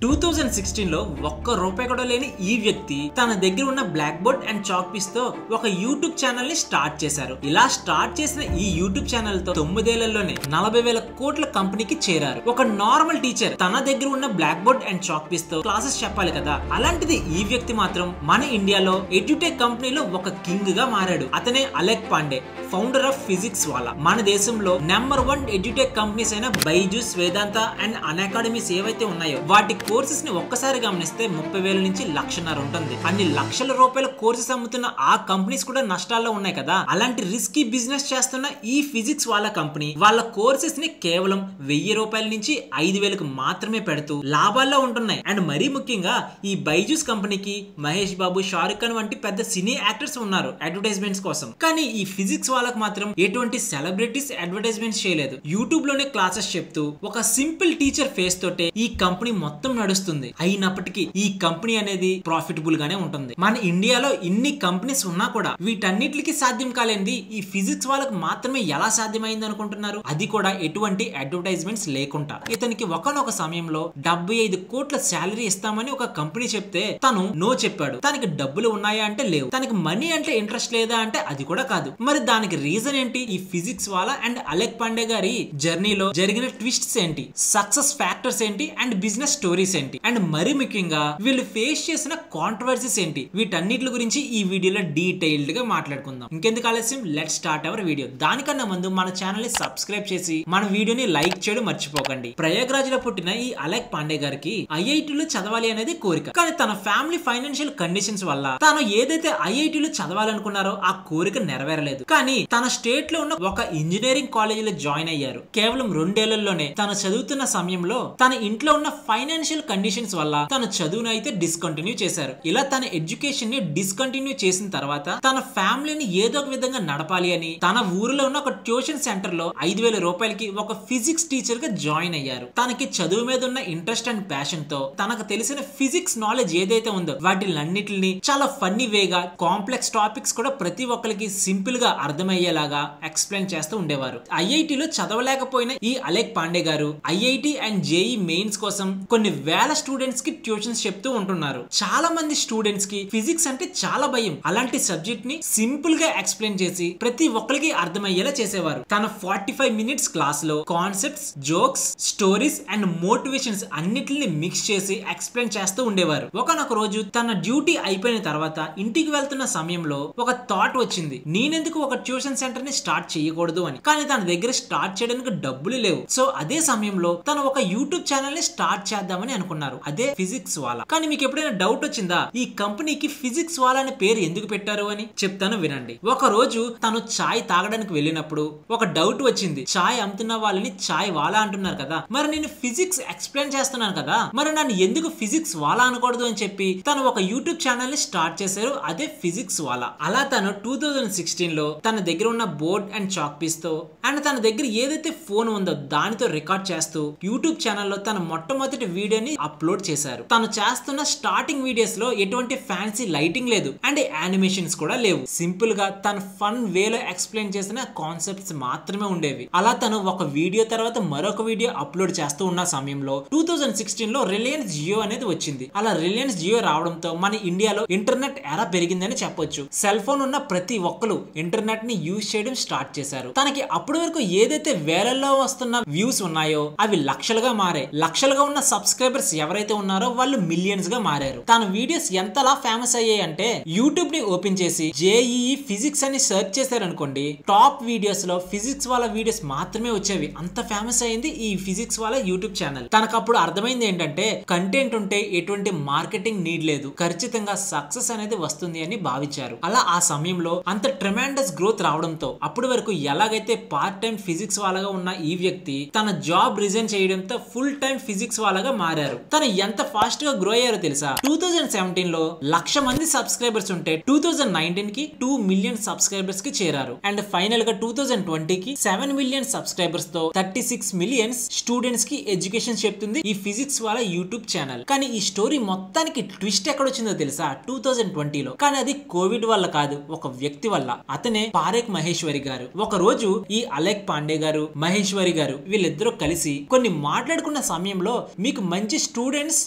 2016 లో ఒక్క రూపాయి కూడా లేని ఈ వ్యక్తి తన దగ్గర ఉన్న blackboard and chalk piece తో ఒక యూట్యూబ్ ఛానల్ ని స్టార్ట్ చేశారు. ఇలా స్టార్ట్ చేసిన ఈ యూట్యూబ్ ఛానల్ తో 9 ఏళ్లలోనే 40,000 కోట్ల కంపెనీకి చేరారు. ఒక నార్మల్ టీచర్ తన దగ్గర ఉన్న blackboard and chalk piece తో క్లాసెస్ చెప్పాలి కదా, అలాంటిది ఈ వ్యక్తి మాత్రం మన ఇండియాలో ఎడ్యుటెక్ కంపెనీలో ఒక కింగ్ గా మారాడు. అతనే అలెక్ పాండే, ఫౌండర్ ఆఫ్ ఫిజిక్స్ వాలా. మన దేశంలో నెంబర్ 1 ఎడ్యుటెక్ కంపెనీస్ అయిన బైజూస్, వేదాంత అండ్ అన్అకాడమీస్ ఏవైతే ఉన్నాయో వాటి కోర్సెస్ ని ఒక్కసారి గమనిస్తే 30,000 నుంచి 1,00,000 ఉంటుంది. అన్ని లక్షల రూపాయల కోర్సెస్ అమ్ముతున్న ఆ కంపెనీస్ కూడా నష్టాల్లో ఉన్నాయి కదా. అలాంటి రిస్కీ బిజినెస్ చేస్తున్న ఈ ఫిజిక్స్ వాళ్ళ కంపెనీ వాళ్ళ కోర్సెస్ ని కేవలం 1,000 రూపాయల నుంచి 5,000కు మాత్రమే పెడుతూ లాభాల్లో ఉంటున్నాయి. అండ్ మరీ ముఖ్యంగా ఈ బైజూస్ కంపెనీకి మహేష్ బాబు, షారుఖ్ ఖాన్ వంటి పెద్ద సినీ యాక్టర్స్ ఉన్నారు అడ్వర్టైజ్మెంట్స్ కోసం. కానీ ఈ ఫిజిక్స్ వాళ్ళకి మాత్రం ఎటువంటి సెలబ్రిటీస్ అడ్వర్టైజ్మెంట్స్ చేయలేదు. యూట్యూబ్ లోనే క్లాసెస్ చెప్తూ ఒక సింపుల్ టీచర్ ఫేస్ తోటే ఈ కంపెనీ మొత్తం నడుస్తుంది. అయినప్పటికీ ఈ కంపెనీ అనేది ప్రాఫిటబుల్ గానే ఉంటుంది. మన ఇండియాలో ఇన్ని కంపెనీస్ ఉన్నా కూడా వీటన్నిటికి సాధ్యం కాలేంది ఈ ఫిజిక్స్ వాళ్ళకి మాత్రమే ఎలా సాధ్యమైంది అనుకుంటున్నారు? అది కూడా ఎటువంటి అడ్వర్టైజ్మెంట్స్ లేకుండా. ఇతనికి ఒకనొక సమయంలో 75 కోట్ల శాలరీ ఇస్తామని ఒక కంపెనీ చెప్తే తను నో చెప్పాడు. తనకి డబ్బులు ఉన్నాయా అంటే లేవు. తనకి మనీ అంటే ఇంట్రెస్ట్ లేదా అంటే అది కూడా కాదు. మరి దానికి రీజన్ ఏంటి? ఈ ఫిజిక్స్ వాళ్ళ అండ్ అలెక్ పాండే గారి జర్నీలో జరిగిన ట్విస్ట్స్ ఏంటి, సక్సెస్ ఫ్యాక్టర్స్ ఏంటి అండ్ బిజినెస్ స్టోరీస్ ఏంటి, అండ్ మరి ముఖ్యంగా వీళ్ళు ఫేస్ చేసిన కాంట్రవర్సీస్ ఏంటి, వీటన్నిటి గురించి ఈ వీడియోలో డీటెయిల్డ్ గా మాట్లాడుకుందాం. ఇంకెందుకు ఆలస్యం, లెట్ స్టార్ట్ అవర్ వీడియో. దానికన్నా ముందు మన ఛానల్ ని సబ్స్క్రైబ్ చేసి మన వీడియోని లైక్ చేయడం మర్చిపోకండి. ప్రయాగ్రాజ్ లో పుట్టిన ఈ అలెక్ పాండే గారికి ఐఐటీలో చదవాలి అనేది కోరిక. కానీ తన ఫ్యామిలీ ఫైనాన్షియల్ కండిషన్స్ వల్ల తాను ఏదైతే ఐఐటీలో చదవాలనుకున్నారో ఆ కోరిక నెరవేరలేదు. కానీ తన స్టేట్ లో ఉన్న ఒక ఇంజనీరింగ్ కాలేజీలో జాయిన్ అయ్యారు. కేవలం 2 ఏళ్లలోనే తను చదువుతున్న సమయంలో తన ఇంట్లో ఉన్న ఫైనాన్షియల్ కండిషన్స్ వల్ల తన చదువును అయితే డిస్కంటిన్యూ చేశారు. ఇలా తన ఎడ్యుకేషన్ ని డిస్కంటిన్యూ చేసిన తర్వాత తన ఫ్యామిలీని ఏదో ఒక విధంగా నడపాలి అని తన ఊరిలో ఉన్న ఒక ట్యూషన్ సెంటర్ లో 5,000 రూపాయలకి ఒక ఫిజిక్స్ టీచర్ గా జాయిన్ అయ్యారు. తనకి చదువు మీద ఉన్న ఇంట్రెస్ట్ అండ్ ప్యాషన్ తో తనకు తెలిసిన ఫిజిక్స్ నాలెడ్జ్ ఏదైతే ఉందో వాటిలన్నిటిని చాలా ఫన్నీ వేగా, కాంప్లెక్స్ టాపిక్స్ కూడా ప్రతి ఒక్కరికి సింపుల్ గా అర్థమయ్యేలాగా ఎక్స్ప్లెయిన్ చేస్తూ ఉండేవారు. ఐఐటీలో చదవలేకపోయిన ఈ అలెక్ పాండే గారు ఐఐటి అండ్ జేఈ మెయిన్స్ కోసం కొన్ని వేల స్టూడెంట్స్ కి ట్యూషన్స్ చెప్తూ ఉంటున్నారు. చాలా మంది స్టూడెంట్స్ కి ఫిజిక్స్ అంటే చాలా భయం. అలాంటి సబ్జెక్ట్ ని సింపుల్ గా ఎక్స్ప్లెయిన్ చేసి ప్రతి ఒక్కరికి అర్థమయ్యేలా చేసేవారు. తన 45 మినిట్స్ క్లాస్ లో concepts, jokes, stories and motivations అన్నిటిని మిక్స్ చేసి ఎక్స్ప్లెయిన్ చేస్తూ ఉండేవారు. ఒకనొక రోజు తన డ్యూటీ అయిపోయిన తర్వాత ఇంటికి వెళ్తున్న సమయంలో ఒక థాట్ వచ్చింది, నేనెందుకు ఒక ట్యూషన్ సెంటర్ ని స్టార్ట్ చేయకూడదు అని. కానీ తన దగ్గర స్టార్ట్ చేయడానికి డబ్బులు లేవు. సో అదే సమయంలో తను ఒక యూట్యూబ్ ఛానల్ ని స్టార్ట్ చేద్దామని అనుకున్నారు. అదే ఫిజిక్స్ వాలా. కానీ మీకు ఎప్పుడైనా డౌట్ వచ్చిందా ఈ కంపెనీకి ఫిజిక్స్ వాలా అనే పేరు ఎందుకు పెట్టారు అని? చెప్తాను వినండి. ఒక రోజు తను చాయ్ తాగడానికి వెళ్ళినప్పుడు ఒక డౌట్ వచ్చింది. చాయ్ అమ్ముతున్న వాళ్ళని చాయ్ వాలా అంటున్నారు కదా, మరి నేను ఫిజిక్స్ ఎక్స్ప్లెయిన్ చేస్తున్నాను కదా, మరి నన్ను ఎందుకు ఫిజిక్స్ వాలా అనకూడదు అని చెప్పి తను ఒక యూట్యూబ్ ఛానల్ ని స్టార్ట్ చేశారు. అదే ఫిజిక్స్ వాలా. అలా తను 2016 లో తన దగ్గర ఉన్న బోర్డ్ అండ్ చాక్ పీస్ తో అండ్ తన దగ్గర ఏదైతే ఫోన్ ఉందో దానితో రికార్డ్ చేస్తూ యూట్యూబ్ ఛానల్లో తన మొట్టమొదటి వీడియోని అప్లోడ్ చేశారు. తను చేస్తున్న స్టార్టింగ్ వీడియోస్ లో ఎటువంటి ఫ్యాన్సీ లైటింగ్ లేదు అండ్ యానిమేషన్స్ కూడా లేవు. సింపుల్ గా తన ఫన్ వేలో ఎక్స్ప్లెయిన్ చేసిన కాన్సెప్ట్స్ మాత్రమే ఉండేవి. అలా తను ఒక వీడియో తర్వాత మరొక వీడియో అప్లోడ్ చేస్తూ ఉన్న సమయంలో 2016 లో రిలయన్స్ జియో అనేది వచ్చింది. అలా రిలయన్స్ జియో రావడంతో మన ఇండియాలో ఇంటర్నెట్ ఎరా పెరిగిందని చెప్పొచ్చు. సెల్ ఫోన్ ఉన్న ప్రతి ఒక్కరు ఇంటర్నెట్ ని యూజ్ చేయడం స్టార్ట్ చేశారు. తనకి అప్పటి వరకు ఏదైతే వేలల్లో వస్తున్న వ్యూస్ ఉన్నాయో అవి లక్షలుగా మారాయి. లక్షలుగా ఉన్న సబ్స్క్రైబర్స్ ఎవరైతే ఉన్నారో వాళ్ళు మిలియన్స్ గా మారారు. తన వీడియోస్ ఎంతలా ఫేమస్ అయ్యాయి అంటే యూట్యూబ్ ని ఓపెన్ చేసి జేఈఈ ఫిజిక్స్ అని సెర్చ్ చేశారనుకోండి, టాప్ వీడియోస్ లో ఫిజిక్స్ వాళ్ళ వీడియోస్ మాత్రమే వచ్చేవి. అంత ఫేమస్ అయింది ఈ ఫిజిక్స్ వాళ్ళ యూట్యూబ్ ఛానల్. తనకు అప్పుడు అర్థమైంది ఏంటంటే కంటెంట్ ఉంటే ఎటువంటి మార్కెటింగ్ నీడ్ లేదు, ఖచ్చితంగా సక్సెస్ అనేది వస్తుంది అని భావించారు. అలా ఆ సమయంలో అంత ట్రెమెండస్ గ్రోత్ రావడంతో అప్పటి వరకు ఎలాగైతే పార్ట్ టైం ఫిజిక్స్ వాళ్ళగా ఉన్న ఈ వ్యక్తి తన జాబ్ రిజైన్ చేయడంతో ఫుల్ టైం ఫిజిక్స్ వాళ్ళగా మారారు. తను ఎంత ఫాస్ట్ గా గ్రో అయ్యారో తెలుసా? 2017 లో 1,00,000 మంది సబ్స్క్రైబర్స్ ఉంటే 2019 కి 2 మిలియన్ సబ్స్క్రైబర్స్ కి చేరారు. అండ్ ఫైనల్ గా 2020 కి 7 మిలియన్ సబ్స్క్రైబర్స్ తో 36 మిలియన్స్ స్టూడెంట్స్ కి ఎడ్యుకేషన్ చెప్తుంది ఈ ఫిజిక్స్ వాళ్ళ యూట్యూబ్ ఛానల్. కానీ ఈ స్టోరీ మొత్తానికి ట్విస్ట్ ఎక్కడొచ్చిందో తెలుసా? 2020 లో. కానీ అది కోవిడ్ వల్ల కాదు, ఒక వ్యక్తి వల్ల. అతనే పారేఖ్ మహేశ్వరి గారు. ఒక రోజు ఈ అలెక్ పాండే గారు, మహేశ్వరి గారు వీళ్ళిద్దరూ కలిసి కొన్ని మాట్లాడుకున్న సమయంలో మీకు మంచి మంచి స్టూడెంట్స్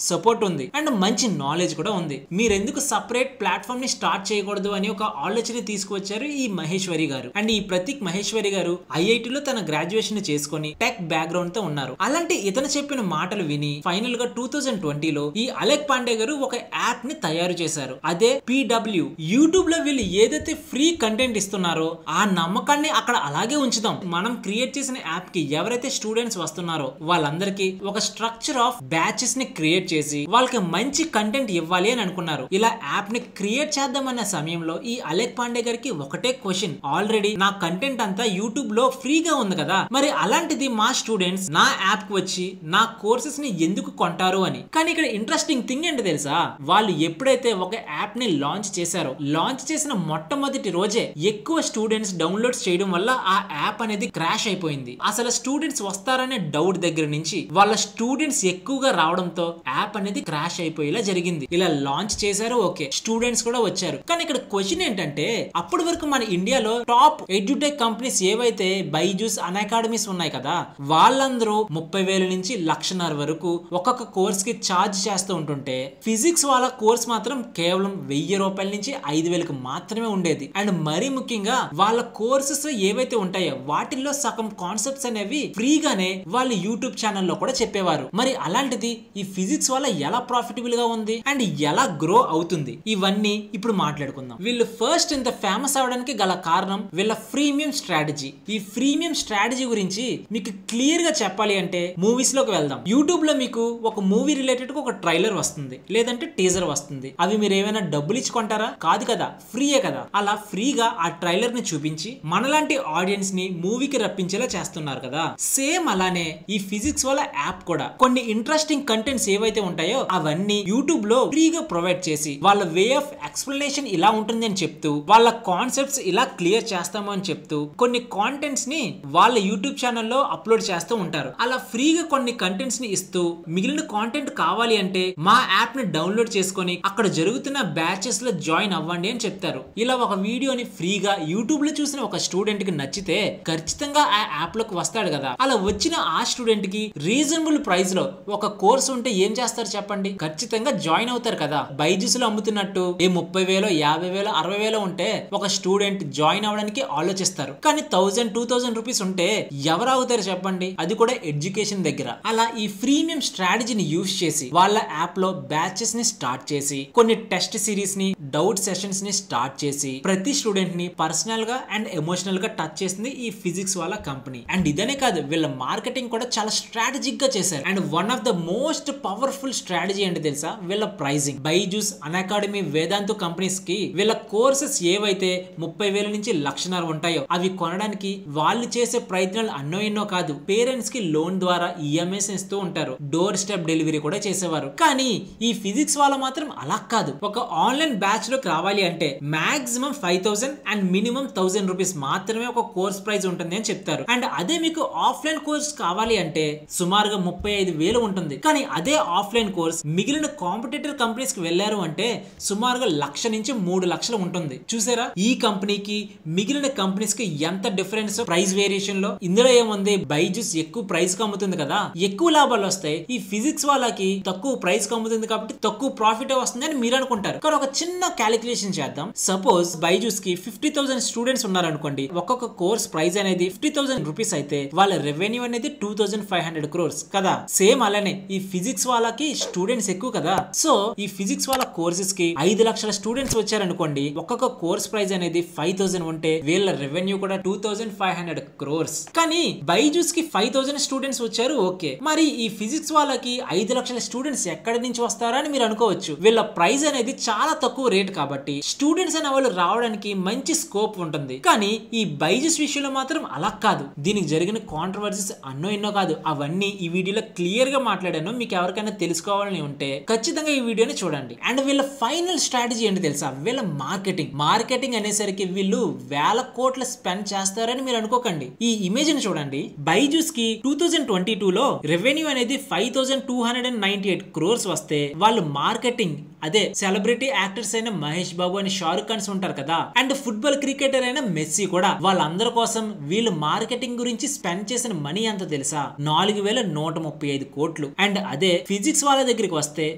సపోర్ట్ ఉంది అండ్ మంచి నాలెడ్జ్ కూడా ఉంది. మీరు ఎందుకు సపరేట్ ప్లాట్ఫామ్ ని స్టార్ట్ చేయకూడదు అని ఒక ఆలోచన తీసుకువచ్చారు ఈ మహేశ్వరి గారు. అండ్ ఈ ప్రతీక్ మహేశ్వరి గారు ఐఐటిలో తన గ్రాడ్యుయేషన్ చేసుకుని టెక్ బ్యాక్గ్రౌండ్ తో ఉన్నారు. అలాంటి ఇతను చెప్పిన మాటలు విని ఫైనల్ గా 2020లో ఈ అలెక్ పాండే గారు ఒక యాప్ ని తయారు చేశారు. అదే PW. యూట్యూబ్ లో వీళ్ళు ఏదైతే ఫ్రీ కంటెంట్ ఇస్తున్నారో ఆ నమ్మకాన్ని అక్కడ అలాగే ఉంచుదాం. మనం క్రియేట్ చేసిన యాప్ కి ఎవరైతే స్టూడెంట్స్ వస్తున్నారో వాళ్ళందరికీ ఒక స్ట్రక్చర్ ఆఫ్ బ్యాచెస్ ని క్రియేట్ చేసి వాళ్ళకి మంచి కంటెంట్ ఇవ్వాలి అని అనుకున్నారు. ఇలా యాప్ ని క్రియేట్ చేద్దామన్న సమయంలో ఈ అలెక్ పాండే గారికి ఒకటే క్వశ్చన్, ఆల్రెడీ నా కంటెంట్ అంతా యూట్యూబ్ లో ఫ్రీగా ఉంది కదా, మరి అలాంటిది మా స్టూడెంట్స్ నా యాప్ కి వచ్చి నా కోర్సెస్ ని ఎందుకు కొంటారు అని. కానీ ఇక్కడ ఇంట్రెస్టింగ్ థింగ్ ఏంటి తెలుసా, వాళ్ళు ఎప్పుడైతే ఒక యాప్ ని లాంచ్ చేశారో లాంచ్ చేసిన మొట్టమొదటి రోజే ఎక్కువ స్టూడెంట్స్ డౌన్లోడ్స్ చేయడం వల్ల ఆ యాప్ అనేది క్రాష్ అయిపోయింది. అసలు స్టూడెంట్స్ వస్తారనే డౌట్ దగ్గర నుంచి వాళ్ళ స్టూడెంట్స్ ఎక్కువగా రావడంతో యాప్ అనేది క్రాష్ అయిపోయేలా జరిగింది. ఇలా లాంచ్ చేశారు, ఓకే, స్టూడెంట్స్ కూడా వచ్చారు. కానీ ఇక్కడ క్వశ్చన్ ఏంటంటే అప్పటి వరకు మన ఇండియాలో టాప్ ఎడ్యుటెక్ కంపెనీస్ ఏవైతే బైజూస్, అన్అకాడమీస్ ఉన్నాయి కదా, వాళ్ళందరూ 30,000 నుంచి 1,50,000 వరకు ఒక్కొక్క కోర్స్ కి ఛార్జ్ చేస్తూ ఉంటుంటే ఫిజిక్స్ వాళ్ళ కోర్స్ మాత్రం కేవలం 1,000 రూపాయల నుంచి 5,000కి మాత్రమే ఉండేది. అండ్ మరీ ముఖ్యంగా వాళ్ళ కోర్సెస్ ఏవైతే ఉంటాయో వాటిల్లో సగం కాన్సెప్ట్స్ అనేవి ఫ్రీగానే వాళ్ళు యూట్యూబ్ ఛానల్లో కూడా చెప్పేవారు. మరి అలాంటిది ఈ ఫిజిక్స్ వల్ల ఎలా ప్రాఫిటబుల్ గా ఉంది అండ్ ఎలా గ్రో అవుతుంది, ఇవన్నీ ఇప్పుడు మాట్లాడుకుందాం. వీళ్ళు ఫస్ట్ ఇంత ఫేమస్ అవడానికి గల కారణం వీళ్ళ ఫ్రీమియం స్ట్రాటజీ. ఈ ఫ్రీమియం స్ట్రాటజీ గురించి మీకు క్లియర్ గా చెప్పాలి అంటే మూవీస్ లోకి వెళ్దాం. యూట్యూబ్ లో మీకు ఒక మూవీ రిలేటెడ్ ఒక ట్రైలర్ వస్తుంది, లేదంటే టీజర్ వస్తుంది. అవి మీరు ఏమైనా డబ్బులు ఇచ్చుకుంటారా? కాదు కదా, ఫ్రీయే కదా. అలా ఫ్రీగా ఆ ట్రైలర్ ని చూపించి మనలాంటి ఆడియన్స్ ని మూవీకి రప్పించేలా చేస్తున్నారు కదా. సేమ్ అలానే ఈ ఫిజిక్స్ వల్ల యాప్ కూడా కొన్ని ఇంట్రెస్టింగ్ కంటెంట్స్ ఏవైతే ఉంటాయో అవన్నీ యూట్యూబ్ లో ఫ్రీగా ప్రొవైడ్ చేసి వాళ్ళ వే ఆఫ్ ఎక్స్ప్లెనేషన్ ఇలా ఉంటుంది అని చెప్తూ, వాళ్ళ కాన్సెప్ట్స్ ఇలా క్లియర్ చేస్తాము అని చెప్తూ కొన్ని కాంటెంట్స్ ని వాళ్ళ యూట్యూబ్ ఛానల్లో అప్లోడ్ చేస్తూ ఉంటారు. అలా ఫ్రీగా కొన్ని కంటెంట్స్ ని ఇస్తూ మిగిలిన కాంటెంట్ కావాలి అంటే మా యాప్ ని డౌన్లోడ్ చేసుకొని అక్కడ జరుగుతున్న బ్యాచెస్ లో జాయిన్ అవ్వండి అని చెప్తారు. ఇలా ఒక వీడియోని ఫ్రీగా యూట్యూబ్ లో చూసిన ఒక స్టూడెంట్ కి నచ్చితే ఖచ్చితంగా ఆ యాప్ లోకి వస్తాడు కదా. అలా వచ్చిన ఆ స్టూడెంట్ కి రీజనబుల్ ప్రైస్ లో ఒక కోర్స్ ఉంటే ఏం చేస్తారు చెప్పండి? ఖచ్చితంగా జాయిన్ అవుతారు కదా. బైజూస్ లో అమ్ముతున్నట్టు 30,000, 50,000, 60,000 ఉంటే ఒక స్టూడెంట్ జాయిన్ అవ్వడానికి ఆలోచిస్తారు. కానీ 1,000, 2,000 రూపీస్ ఉంటే ఎవరు అవుతారు చెప్పండి? అది కూడా ఎడ్యుకేషన్ దగ్గర. అలా ఈ ఫ్రీమియం స్ట్రాటజీని యూజ్ చేసి వాళ్ళ యాప్ లో బ్యాచెస్ ని స్టార్ట్ చేసి కొన్ని టెస్ట్ సిరీస్ ని, డౌట్ సెషన్స్ ని స్టార్ట్ చేసి ప్రతి స్టూడెంట్ ని పర్సనల్ గా అండ్ ఎమోషనల్ గా టచ్ చేసింది ఈ ఫిజిక్స్ వాళ్ళ కంపెనీ. అండ్ ఇదనే కాదు, వీళ్ళ మార్కెటింగ్ కూడా చాలా స్ట్రాటజిక్ గా చేశారు. And one of the most powerful strategy ఏంటి తెలుసా? వీళ్ళ ప్రైజింగ్. బైజూస్, అన్అకాడమీ, వేదాంతు కంపెనీస్ కి వీళ్ళ కోర్సెస్ ఏవైతే 30,000 నుంచి 1,50,000 ఉంటాయో అవి కొనడానికి వాళ్ళు చేసే ప్రయత్నాలు అన్నో ఎన్నో కాదు. పేరెంట్స్ కి లోన్ ద్వారా ఈఎంఐస్ ఇస్తూ ఉంటారు. డోర్ స్టెప్ డెలివరీ కూడా చేసేవారు. కానీ ఈ ఫిజిక్స్ వాళ్ళ మాత్రం అలా కాదు. ఒక ఆన్లైన్ బ్యాచ్ లోకి రావాలి అంటే మాక్సిమం 5,000 అండ్ మినిమం 1,000 రూపీస్ మాత్రమే ఒక కోర్స్ ప్రైస్ ఉంటుంది అని చెప్తారు. అండ్ అదే మీకు ఆఫ్లైన్ కోర్స్ కావాలి అంటే సుమారుగా 35,000 ఉంటుంది. కానీ అదే ఆఫ్లైన్ కోర్స్ మిగిలిన కాంపిటేటర్ కంపెనీస్ కి వెళ్లారు అంటే సుమారుగా 1,00,000 నుంచి 3,00,000 ఉంటుంది. చూసారా ఈ కంపెనీకి మిగిలిన కంపెనీస్ కి ఎంత డిఫరెన్స్ ప్రైస్ వేరియేషన్ లో? ఇందులో ఏముంది, బైజూస్ ఎక్కువ ప్రైస్ కి అమ్ముతుంది కదా, ఎక్కువ లాభాలు వస్తాయి. ఈ ఫిజిక్స్ వాళ్ళకి తక్కువ ప్రైస్ కి అమ్ముతుంది కాబట్టి తక్కువ ప్రాఫిట్ వస్తుంది అని మీరు అనుకుంటారు. కానీ ఒక చిన్న క్యాలిక్యులేషన్ చేద్దాం. సపోజ్ బైజూస్ కి 50,000 స్టూడెంట్స్ ఉన్నారనుకోండి. ఒక్కొక్క కోర్స్ ప్రైస్ అనేది 50,000 రూపీస్ అయితే వాళ్ళ రెవెన్యూ అనేది 2,500 crores కదా. సేమ్ అలానే ఈ ఫిజిక్స్ వాళ్ళకి స్టూడెంట్స్ ఎక్కువ కదా. సో ఈ ఫిజిక్స్ వాళ్ళ కోర్సెస్ కి 5,00,000 స్టూడెంట్స్ వచ్చారనుకోండి. ఒక్కొక్క కోర్స్ ప్రైస్ అనేది 5,000 ఉంటే వీళ్ళ రెవెన్యూ కూడా 2,500 crores. కానీ బైజూస్ కి 5,000 స్టూడెంట్స్ వచ్చారు, ఓకే. మరి ఈ ఫిజిక్స్ వాళ్ళకి 5,00,000 స్టూడెంట్స్ ఎక్కడి నుంచి వస్తారా అని మీరు అనుకోవచ్చు. వీళ్ళ ప్రైస్ అనేది చాలా తక్కువ రేట్ కాబట్టి స్టూడెంట్స్ అనే వాళ్ళు రావడానికి మంచి స్కోప్ ఉంటుంది. కానీ ఈ బైజూస్ విషయంలో మాత్రం అలా కాదు. దీనికి జరిగిన కాంట్రవర్సీస్ అన్నో ఎన్నో కాదు, అవన్నీ ఈ వీడియోలో క్లియర్ గా మాట్లాడాను. మీకు ఎవరికైనా తెలుసుకోవాలని ఉంటే ఖచ్చితంగా ఈ వీడియోని చూడండి. అండ్ వీళ్ళ ఫైనల్ స్ట్రాటజీ ఏంటి తెలుసా? వీళ్ళ మార్కెటింగ్ అనేసరికి వీళ్ళు వేల కోట్ల స్పెండ్ చేస్తారని మీరు అనుకోకండి. ఈ ఇమేజ్ ని చూడండి. బైజూస్ కి 2022లో రెవెన్యూ అనేది 5,298 crores వస్తే వాళ్ళు మార్కెటింగ్, అదే సెలబ్రిటీ యాక్టర్స్ అయిన మహేష్ బాబు అని, షారుఖ్ ఖాన్స్ ఉంటారు కదా, అండ్ ఫుట్బాల్ క్రికెటర్ అయిన మెస్సీ కూడా, వాళ్ళందరి కోసం వీళ్ళు మార్కెటింగ్ గురించి స్పెండ్ చేసిన మనీ ఎంత తెలుసా? 4,135 కోట్లు. అండ్ అదే ఫిజిక్స్ వాళ్ళ దగ్గరికి వస్తే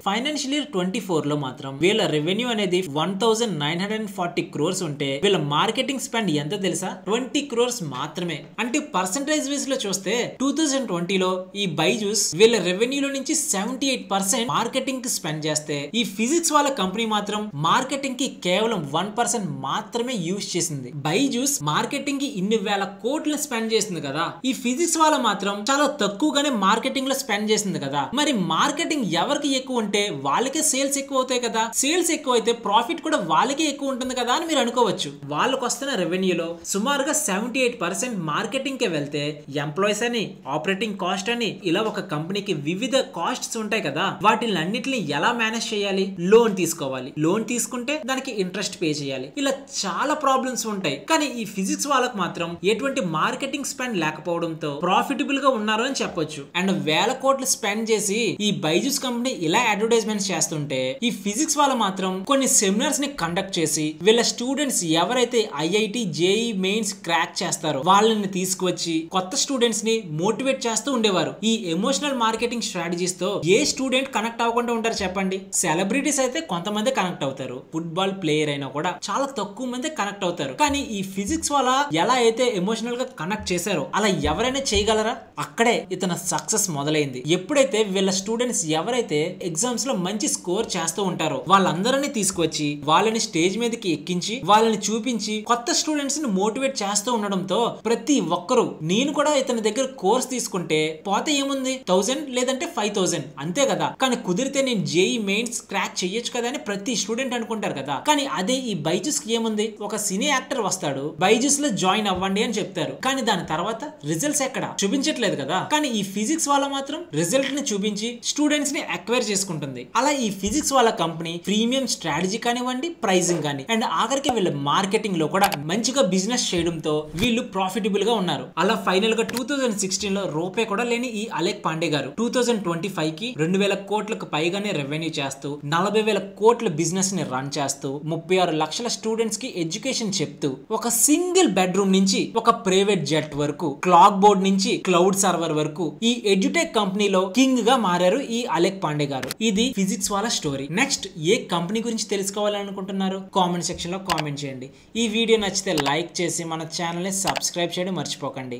ఫైనాన్షియల్ ఇయర్ 24 లో మాత్రం వీళ్ళ రెవెన్యూ అనేది 1940 crores ఉంటే వీళ్ళ మార్కెటింగ్ స్పెండ్ ఎంత తెలుసా 20 crores మాత్రమే. అంటే పర్సెంటేజ్ వైజ్ లో చూస్తే 2020 లో ఈ బైజూస్ వీళ్ళ రెవెన్యూలో నుంచి 78% మార్కెటింగ్ కి స్పెండ్ చేస్తే ఈ ఫిజిక్స్ వాళ్ళ కంపెనీ మాత్రం మార్కెటింగ్ కి కేవలం 1% మాత్రమే యూజ్ చేసింది. బైజూస్ మార్కెటింగ్ కి ఇన్ని వేల కోట్లు స్పెండ్ చేసింది కదా, ఈ ఫిజిక్స్ వాళ్ళ మాత్రం చాలా తక్కువగానే మార్కెటింగ్ లో స్పెండ్ చేసింది కదా. మరి మార్కెటింగ్ ఎవరికి ఎక్కువ ఉంటే వాళ్ళకే సేల్స్ ఎక్కువ అవుతాయి కదా, సేల్స్ ఎక్కువ అయితే ప్రాఫిట్ కూడా వాళ్ళకే ఎక్కువ ఉంటుంది కదా అని మీరు అనుకోవచ్చు. వాళ్ళకు వస్తున్న రెవెన్యూలో సుమారుగా 78% మార్కెటింగ్ కే వెళ్తే ఎంప్లాయీస్ అని, ఆపరేటింగ్ కాస్ట్ అని ఇలా ఒక కంపెనీకి వివిధ కాస్ట్స్ ఉంటాయి కదా, వాటిని అన్నిటిని ఎలా మేనేజ్ చేయాలి? లోన్ తీసుకోవాలి, లోన్ తీసుకుంటే దానికి ఇంట్రెస్ట్ పే చేయాలి, ఇలా చాలా ప్రాబ్లమ్స్ ఉంటాయి. కానీ ఈ ఫిజిక్స్ వాళ్ళకు మాత్రం ఎటువంటి మార్కెటింగ్ స్పెండ్ లేకపోవడంతో ప్రాఫిటబుల్ గా ఉన్నారు అని చెప్పొచ్చు. అండ్ వేల కోట్లు స్పెండ్ చేసి ఈ బైజూస్ కంపెనీ ఇలా అడ్వర్టైజ్మెంట్స్ చేస్తుంటే ఈ ఫిజిక్స్ వాళ్ళ మాత్రం కొన్ని సెమినార్స్ ని కండక్ట్ చేసి వీళ్ళ స్టూడెంట్స్ ఎవరైతే ఐఐటి జేఈ మెయిన్స్ క్రాక్ చేస్తారో వాళ్ళని తీసుకువచ్చి కొత్త స్టూడెంట్స్ ని మోటివేట్ చేస్తూ ఉండేవారు. ఈ ఎమోషనల్ మార్కెటింగ్ స్ట్రాటజీస్ తో ఏ స్టూడెంట్ కనెక్ట్ అవ్వకుండా ఉంటారు చెప్పండి? సెలబ్రిటీస్ అయితే కొంతమంది కనెక్ట్ అవుతారు, ఫుట్బాల్ ప్లేయర్ అయినా కూడా చాలా తక్కువ మంది కనెక్ట్ అవుతారు. కానీ ఈ ఫిజిక్స్ వాళ్ళ ఎలా అయితే ఎమోషనల్ గా కనెక్ట్ చేశారో అలా ఎవరైనా చేయగలరా? అక్కడే ఇతను సక్సెస్ మొదలైంది. ఎప్పుడైతే వీళ్ళ స్టూడెంట్స్ ఎవరైతే ఎగ్జామ్స్ లో మంచి స్కోర్ చేస్తూ ఉంటారో వాళ్ళందరినీ తీసుకొచ్చి వాళ్ళని స్టేజ్ మీదకి ఎక్కించి వాళ్ళని చూపించి కొత్త స్టూడెంట్స్ ని మోటివేట్ చేస్తూ ఉండడంతో ప్రతి ఒక్కరు నేను కూడా ఇతని దగ్గర కోర్స్ తీసుకుంటే పోతే ఏముంది 1000 లేదంటే 5000 అంతే కదా, కానీ కుదిరితే నేను జేఈ మెయిన్స్ క్రాక్ చేయొచ్చు కదా అని ప్రతి స్టూడెంట్ అనుకుంటారు కదా. కానీ అదే ఈ బైజూస్ కి ఏముంది, ఒక సినీ యాక్టర్ వస్తాడు బైజూస్ లో జాయిన్ అవ్వండి అని చెప్తారు, కానీ దాని తర్వాత రిజల్ట్స్ ఎక్కడ చూపించట్లేదు కదా. కానీ ఈ ఫిజిక్స్ వాళ్ళ మాత్రం రిజల్ట్ ని చూపించి స్టూడెంట్స్ ని అక్వైర్ చేసుకుంటుంది. అలా ఈ ఫిజిక్స్ వాళ్ళ కంపెనీ ప్రీమియం స్ట్రాటజీ కానివ్వండి, ప్రైజింగ్ కానీ అండ్ ఆఖరికి వీళ్ళ మార్కెటింగ్ లో కూడా మంచిగా బిజినెస్ చేయడంతో వీళ్ళు ప్రాఫిటబుల్ గా ఉన్నారు. అలా ఫైనల్ గా 2016 లో రూపాయి కూడా లేని ఈ అలెక్ పాండే గారు 2025 కి 2000 కోట్లకు పైగానే రెవెన్యూ చేస్తూ 40,000 కోట్ల బిజినెస్ ని రన్ చేస్తూ 36 లక్షల స్టూడెంట్స్ కి ఎడ్యుకేషన్ చెప్తూ ఒక సింగిల్ బెడ్రూమ్ నుంచి ఒక ప్రైవేట్ జెట్ వరకు, క్లాక్ బోర్డ్ నుంచి క్లౌడ్ సర్వర్ వరకు ఈ ఎడ్యుటెక్ కంపెనీలో కింగ్ గా మారారు ఈ అలెక్ పాండే గారు. ఇది ఫిజిక్స్ వాళ్ళ స్టోరీ. నెక్స్ట్ ఏ కంపెనీ గురించి తెలుసుకోవాలనుకుంటున్నారు? కామెంట్ సెక్షన్ లో కామెంట్ చేయండి. ఈ వీడియో నచ్చితే లైక్ చేసి మన ఛానల్ ని సబ్స్క్రైబ్ చేయడం మర్చిపోకండి.